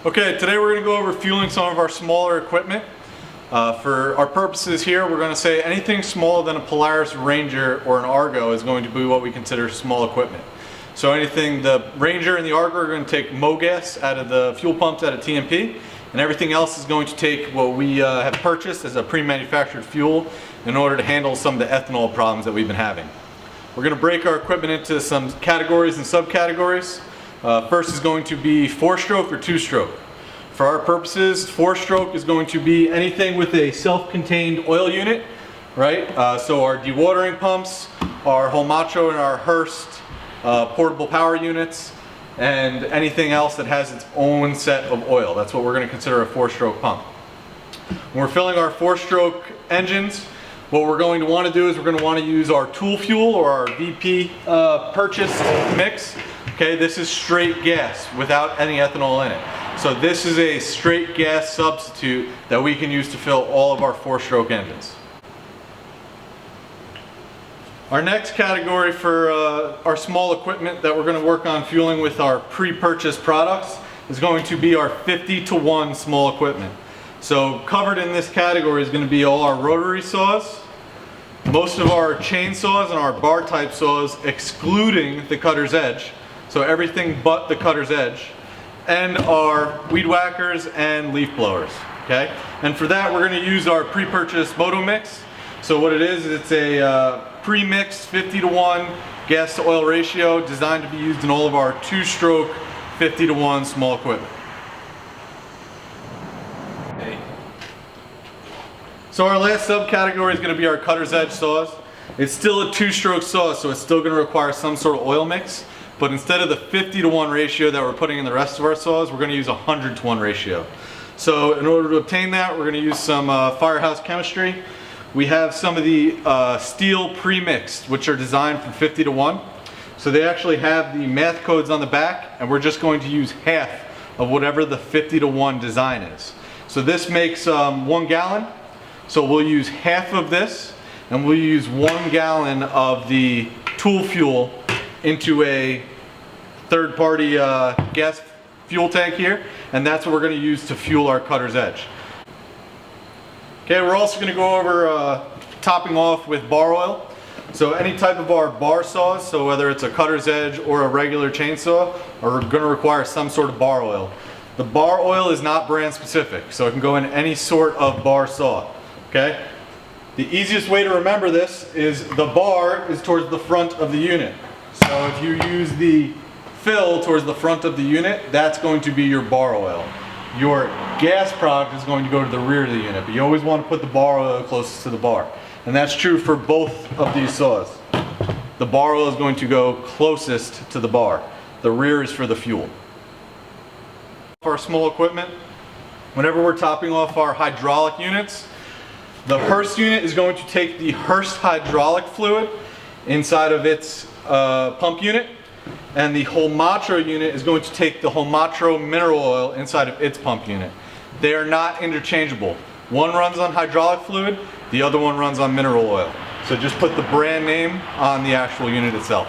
Okay, today we're going to go over fueling some of our smaller equipment. For our purposes here, we're going to say anything smaller than a Polaris Ranger or an Argo is going to be what we consider small equipment. So anything, the Ranger and the Argo are going to take MoGas out of the fuel pumps out of TMP, and everything else is going to take what we have purchased as a pre-manufactured fuel in order to handle some of the ethanol problems that we've been having. We're going to break our equipment into some categories and subcategories. First is going to be 4-stroke or 2-stroke. For our purposes, 4-stroke is going to be anything with a self-contained oil unit, right? So our dewatering pumps, our Homacho and our Hurst portable power units, and anything else that has its own set of oil. That's what we're going to consider a 4-stroke pump. When we're filling our 4-stroke engines, what we're going to want to do is we're going to want to use our tool fuel or our VP purchased mix. Okay, this is straight gas without any ethanol in it. So this is a straight gas substitute that we can use to fill all of our 4-stroke engines. Our next category for our small equipment that we're going to work on fueling with our pre-purchased products is going to be our 50-to-1 small equipment. So covered in this category is going to be all our rotary saws, most of our chainsaws and our bar type saws excluding the cutter's edge. So everything but the cutter's edge, and our weed whackers and leaf blowers, okay? And for that, we're gonna use our pre-purchased moto mix. So what it is, it's a pre-mixed 50-to-1 gas to oil ratio designed to be used in all of our 2-stroke 50-to-1 small equipment. So our last subcategory is gonna be our cutter's edge saws. It's still a 2-stroke saw, so it's still gonna require some sort of oil mix. But instead of the 50-to-1 ratio that we're putting in the rest of our saws, we're going to use a 100-to-1 ratio. So in order to obtain that, we're going to use some Firehouse chemistry. We have some of the steel pre-mixed, which are designed for 50-to-1. So they actually have the math codes on the back, and we're just going to use half of whatever the 50-to-1 design is. So this makes 1 gallon. So we'll use half of this, and we'll use 1 gallon of the tool fuel into a third-party gas fuel tank here, and that's what we're going to use to fuel our cutter's edge. Okay, we're also going to go over topping off with bar oil. So any type of our bar saws, so whether it's a cutter's edge or a regular chainsaw, are going to require some sort of bar oil. The bar oil is not brand specific, so it can go in any sort of bar saw. Okay? The easiest way to remember this is the bar is towards the front of the unit. So if you use the fill towards the front of the unit, that's going to be your bar oil. Your gas product is going to go to the rear of the unit, but you always want to put the bar oil closest to the bar. And that's true for both of these saws. The bar oil is going to go closest to the bar. The rear is for the fuel. For our small equipment, whenever we're topping off our hydraulic units, the Hurst unit is going to take the Hurst hydraulic fluid inside of its pump unit, and the Homacho unit is going to take the Homacho mineral oil inside of its pump unit. They are not interchangeable. One runs on hydraulic fluid, the other one runs on mineral oil. So just put the brand name on the actual unit itself.